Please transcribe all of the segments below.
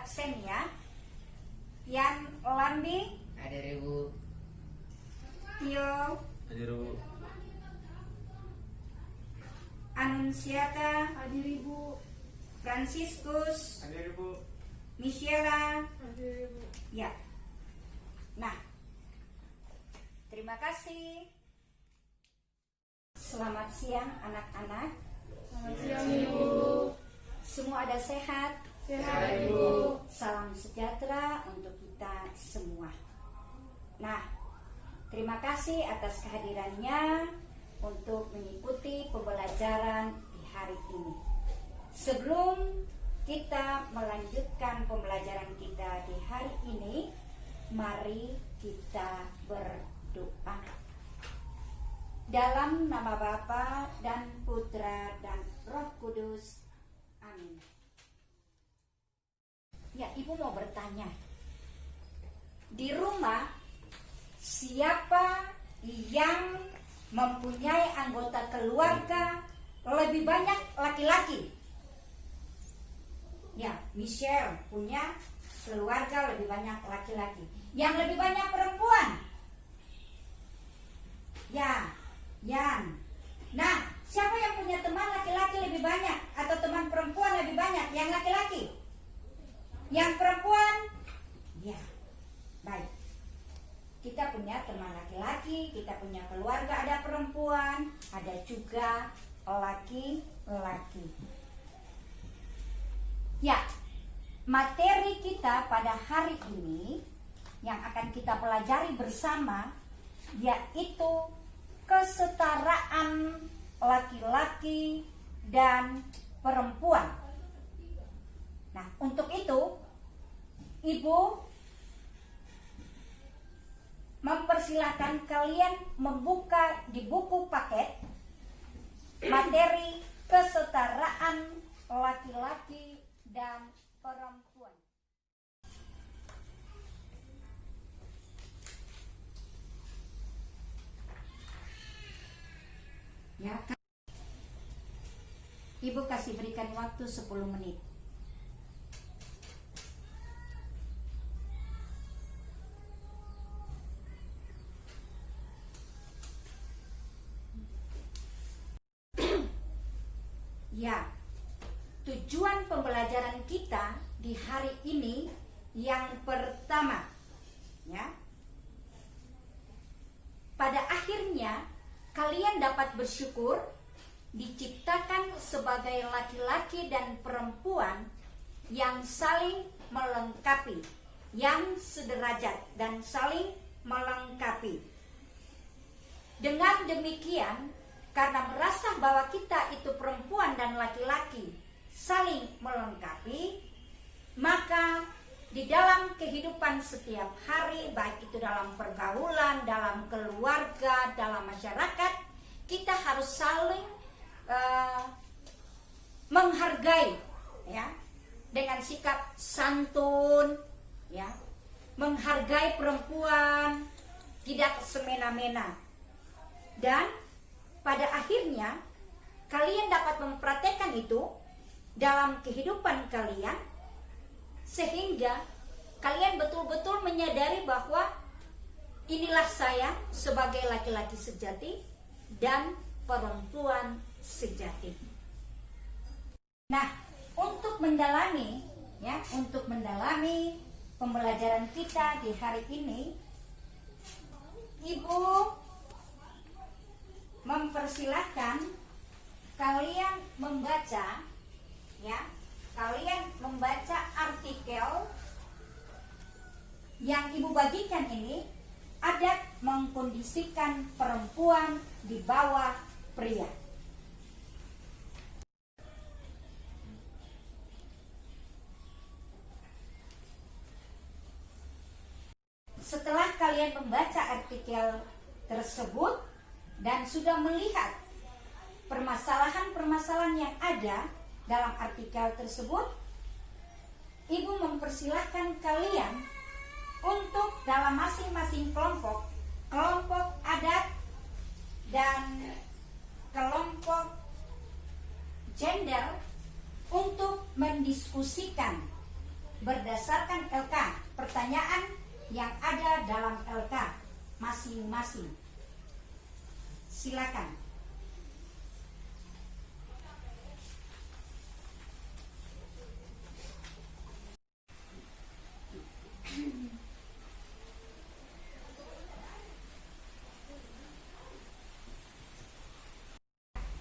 Ksenia, Yan Lambi, Hadir Ibu. Tio, Hadir Bu. Anunciata, Hadir Ibu. Franciscus, Hadir Bu. Michela. Hadir Ibu. Ya. Nah, terima kasih. Selamat siang anak-anak. Selamat siang Ibu. Semua ada sehat. Sehat Ibu. Salam sejahtera untuk kita semua. Nah, terima kasih atas kehadirannya untuk mengikuti pembelajaran di hari ini. Sebelum kita melanjutkan pembelajaran kita di hari ini, mari kita berdoa. Dalam nama Bapa dan Putra dan Roh Kudus. Amin. Ya, Ibu mau bertanya. Di rumah, siapa yang mempunyai anggota keluarga lebih banyak laki-laki? Ya, Michelle punya keluarga lebih banyak laki-laki. Yang lebih banyak perempuan? Ya, Yan. Nah, siapa yang punya teman laki-laki lebih banyak atau teman perempuan lebih banyak? Yang laki-laki? Yang perempuan? Ya, baik. Kita punya teman laki-laki, kita punya keluarga ada perempuan, ada juga laki-laki. Ya, materi kita pada hari ini yang akan kita pelajari bersama yaitu kesetaraan laki-laki dan perempuan. Nah, untuk itu Ibu mempersilahkan kalian membuka di buku paket materi kesetaraan laki-laki dan perempuan. Ya, Ibu kasih berikan waktu 10 menit. Ya, tujuan pembelajaran kita di hari ini yang pertama, ya, pada akhirnya kalian dapat bersyukur diciptakan sebagai laki-laki dan perempuan yang saling melengkapi, yang sederajat dan saling melengkapi. Dengan demikian, karena merasa bahwa kita itu perempuan dan laki-laki saling melengkapi, maka di dalam kehidupan setiap hari, baik itu dalam pergaulan, dalam keluarga, dalam masyarakat, kita harus saling menghargai, ya, dengan sikap santun, ya, menghargai perempuan, tidak semena-mena. Dan pada akhirnya kalian dapat mempraktekkan itu dalam kehidupan kalian, sehingga kalian betul-betul menyadari bahwa inilah saya sebagai laki-laki sejati dan perempuan sejati. Nah, untuk mendalami, ya, untuk mendalami pembelajaran kita di hari ini, Ibu mempersilahkan kalian membaca, ya, kalian membaca artikel yang Ibu bagikan ini, adat mengkondisikan perempuan di bawah pria. Setelah kalian membaca artikel tersebut dan sudah melihat permasalahan-permasalahan yang ada dalam artikel tersebut, Ibu mempersilahkan kalian untuk dalam masing-masing kelompok adat dan kelompok gender untuk mendiskusikan berdasarkan LK, pertanyaan yang ada dalam LK masing-masing. Silakan.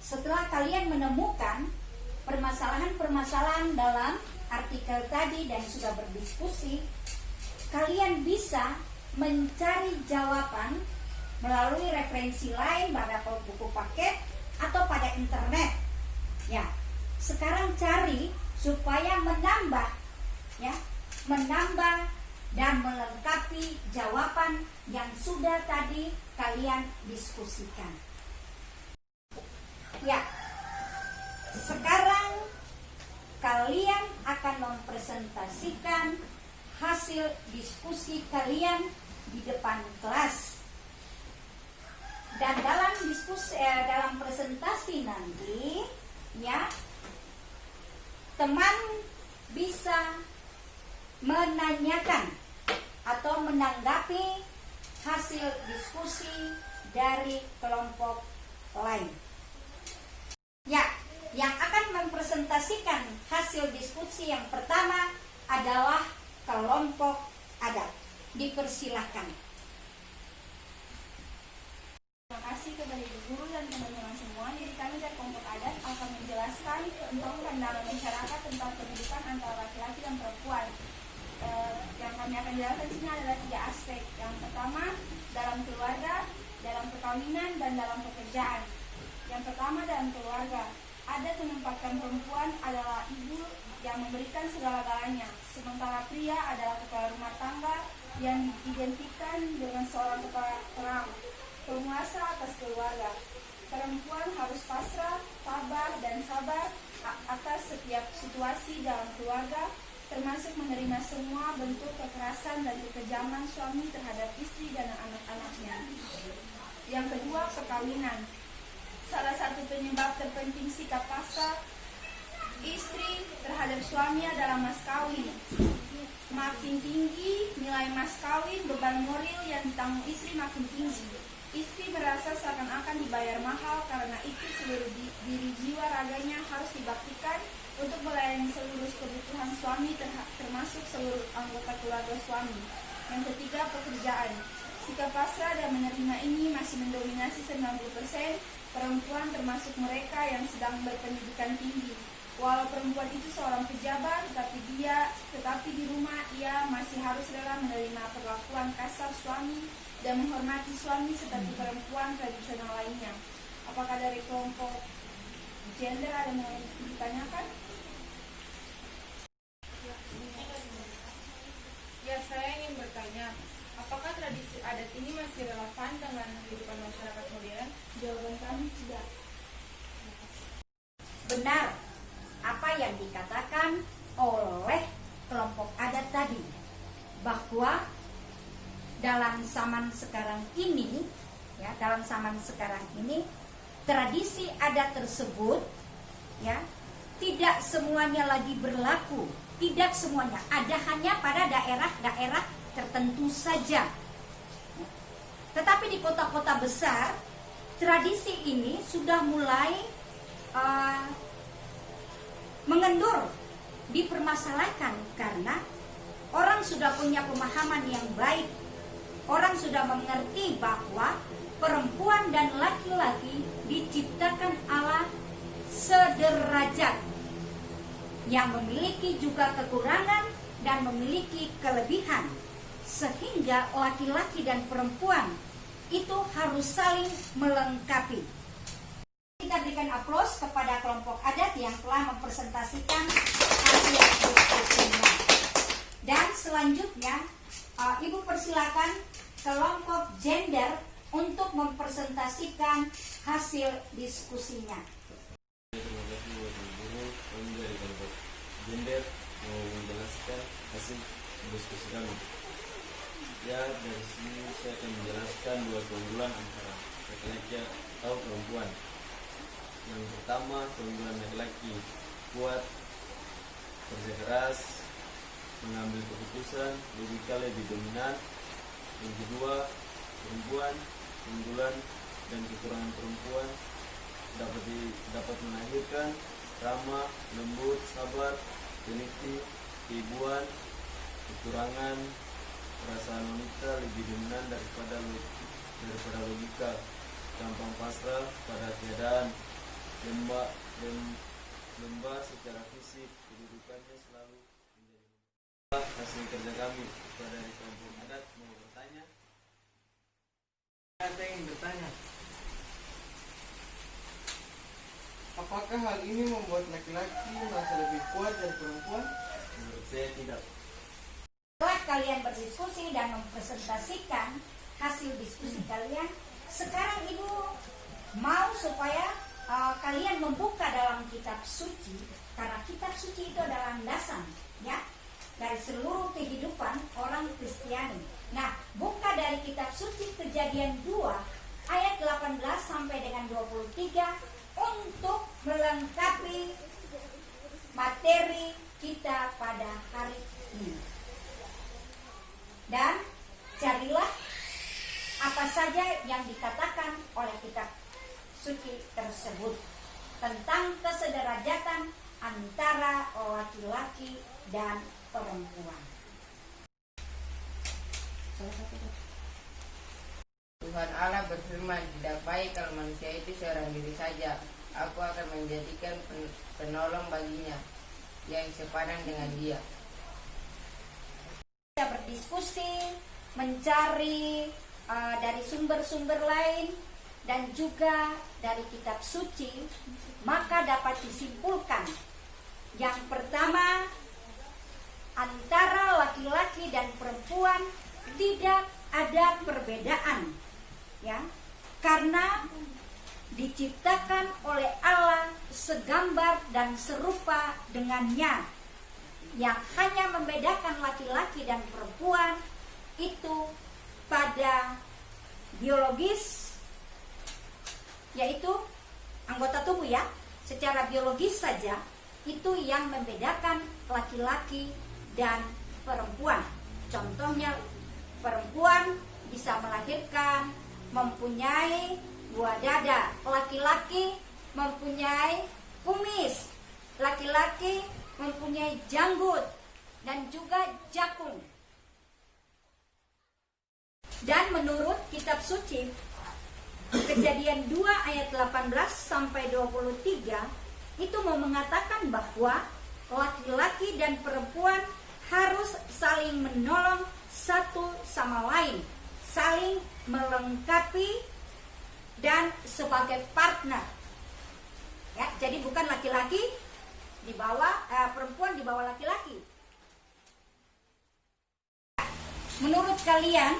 Setelah kalian menemukan permasalahan-permasalahan dalam artikel tadi dan sudah berdiskusi, kalian bisa mencari jawaban melalui referensi lain pada buku paket atau pada internet. Ya, sekarang cari supaya menambah dan melengkapi jawaban yang sudah tadi kalian diskusikan. Ya, sekarang kalian akan mempresentasikan hasil diskusi kalian di depan kelas. Dan dalam dalam presentasi nanti, ya, teman bisa menanyakan atau menanggapi hasil diskusi dari kelompok lain. Ya, yang akan mempresentasikan hasil diskusi yang pertama adalah kelompok adat. Dipersilahkan. Terima kasih kepada ibu guru dan teman-teman semua. Jadi kami dari kelompok adat akan menjelaskan tentang pandangan masyarakat tentang pendidikan antara laki-laki dan perempuan. Yang kami akan jelaskan di sini adalah 3 aspek. Yang pertama, dalam keluarga, dalam perkawinan, dan dalam pekerjaan. Yang pertama, dalam keluarga. Adat menempatkan perempuan adalah ibu yang memberikan segala-galanya, sementara pria adalah kepala rumah tangga yang diidentikan dengan seorang kepala perang, penguasa atas keluarga. Perempuan harus pasrah, tabah, dan sabar atas setiap situasi dalam keluarga, termasuk menerima semua bentuk kekerasan dan kekejaman suami terhadap istri dan anak-anaknya. Yang kedua, perkawinan. Salah satu penyebab terpenting sikap pasrah istri terhadap suami adalah mas kawin. Makin tinggi nilai mas kawin, beban moral yang ditanggung istri makin tinggi. Istri merasa seakan-akan dibayar mahal karena itu seluruh diri jiwa raganya harus dibaktikan untuk melayani seluruh kebutuhan suami termasuk seluruh anggota keluarga suami. Yang ketiga, pekerjaan. Sikap pasrah dan menerima ini masih mendominasi 90% perempuan termasuk mereka yang sedang berpendidikan tinggi. Walau perempuan itu seorang pejabat, tetapi di rumah ia masih harus rela menerima perlakuan kasar suami dan menghormati suami seperti perempuan tradisional lainnya. Apakah dari kelompok gender ada yang mau ditanyakan? Ya, saya ingin bertanya, apakah tradisi adat ini masih relevan dengan kehidupan masyarakat modern? Jawaban kami tidak. Benar apa yang dikatakan oleh kelompok adat tadi, bahwa dalam zaman sekarang ini, tradisi adat tersebut, ya, tidak semuanya lagi berlaku, tidak semuanya, ada hanya pada daerah-daerah tertentu saja. Tetapi di kota-kota besar, tradisi ini sudah mulai mengendur, dipermasalahkan karena orang sudah punya pemahaman yang baik. Orang sudah mengerti bahwa perempuan dan laki-laki diciptakan Allah sederajat, yang memiliki juga kekurangan dan memiliki kelebihan, sehingga laki-laki dan perempuan itu harus saling melengkapi. Kita berikan aplaus kepada kelompok adat yang telah mempresentasikan hasil diskusinya. Dan selanjutnya, Ibu persilakan kelompok gender untuk mempresentasikan hasil diskusinya. Terima kasih buat Ibu Guru. Kami dari kelompok gender mau menjelaskan hasil diskusi kami. Ya, dari sini saya akan menjelaskan 2 keunggulan antara laki-laki atau perempuan. Yang pertama, keunggulan laki-laki kuat, kerja keras, mengambil keputusan, logika lebih dominan. Yang kedua, perempuan, keunggulan dan kekurangan perempuan dapat melahirkan ramah, lembut, sabar, teliti, keibuan. Kekurangan perasaan wanita lebih dominan daripada logika, gampang pasrah pada keadaan, lembah secara fisik, kedudukannya selalu menjadi hasil kerja kami. Kepada dari kampung adat mau bertanya? Saya ingin bertanya, apakah hal ini membuat laki-laki merasa lebih kuat dari perempuan? Menurut saya tidak. Setelah kalian berdiskusi dan mempresentasikan hasil diskusi kalian, sekarang ibu mau supaya kalian membuka dalam kitab suci, karena kitab suci itu adalah landasan ya dari seluruh kehidupan orang Kristiani. Nah, buka dari kitab suci Kejadian 2 ayat 18 sampai dengan 23 untuk melengkapi materi kita pada hari ini. Dan carilah apa saja yang dikatakan oleh kitab suci tersebut tentang kesederajatan antara laki-laki dan perempuan. Tuhan Allah berfirman, tidak baik kalau manusia itu seorang diri saja. Aku akan menjadikan penolong baginya yang sepadan dengan dia. Kita berdiskusi, mencari dari sumber-sumber lain dan juga dari kitab suci, maka dapat disimpulkan yang pertama, antara laki-laki dan perempuan tidak ada perbedaan ya, karena diciptakan oleh Allah segambar dan serupa dengannya. Yang hanya membedakan laki-laki dan perempuan itu pada biologis, yaitu anggota tubuh ya, secara biologis saja itu yang membedakan laki-laki dan perempuan. Contohnya, perempuan bisa melahirkan, mempunyai buah dada, laki-laki mempunyai kumis, laki-laki mempunyai janggut dan juga jakung. Dan menurut kitab suci Kejadian 2 ayat 18 sampai 23 itu mau mengatakan bahwa laki-laki dan perempuan harus saling menolong satu sama lain, saling melengkapi dan sebagai partner. Ya, jadi bukan laki-laki di bawah perempuan di bawah laki-laki. Menurut kalian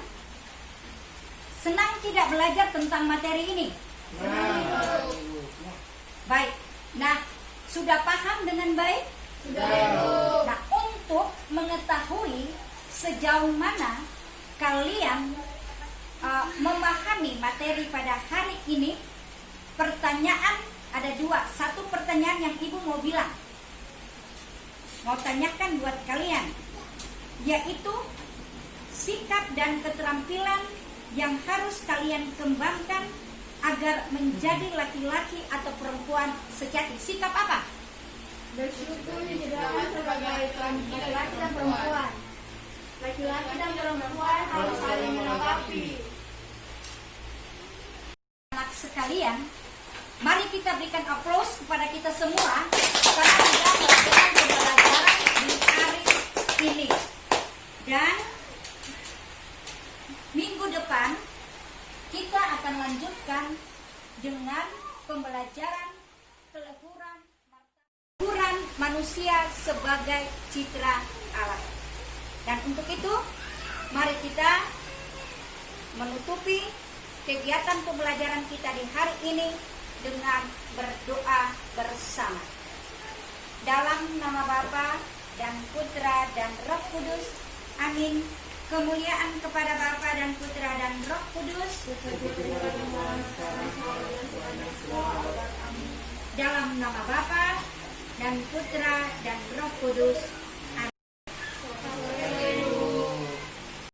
senang tidak belajar tentang materi ini? Baik. Nah, sudah paham dengan baik? Sudah. Nah, untuk mengetahui sejauh mana kalian memahami materi pada hari ini, pertanyaan ada dua. Satu pertanyaan yang ibu mau bilang, mau tanyakan buat kalian, yaitu sikap dan keterampilan yang harus kalian kembangkan agar menjadi laki-laki atau perempuan sejati. Sikap apa? Bersyukur disediakan sebagai laki-laki dan perempuan. Laki-laki dan perempuan harus saling melengkapi. Anak sekalian, mari kita berikan aplaus kepada kita semua karena sudah melakukan pembelajaran di hari ini. Dan minggu depan kita akan lanjutkan dengan pembelajaran keluhuran manusia sebagai citra Allah. Dan untuk itu, mari kita menutupi kegiatan pembelajaran kita di hari ini dengan berdoa bersama. Dalam nama Bapa dan Putra dan Roh Kudus. Amin. Kemuliaan kepada Bapa dan Putra dan Roh Kudus. Dalam nama Bapa dan Putra dan Roh Kudus.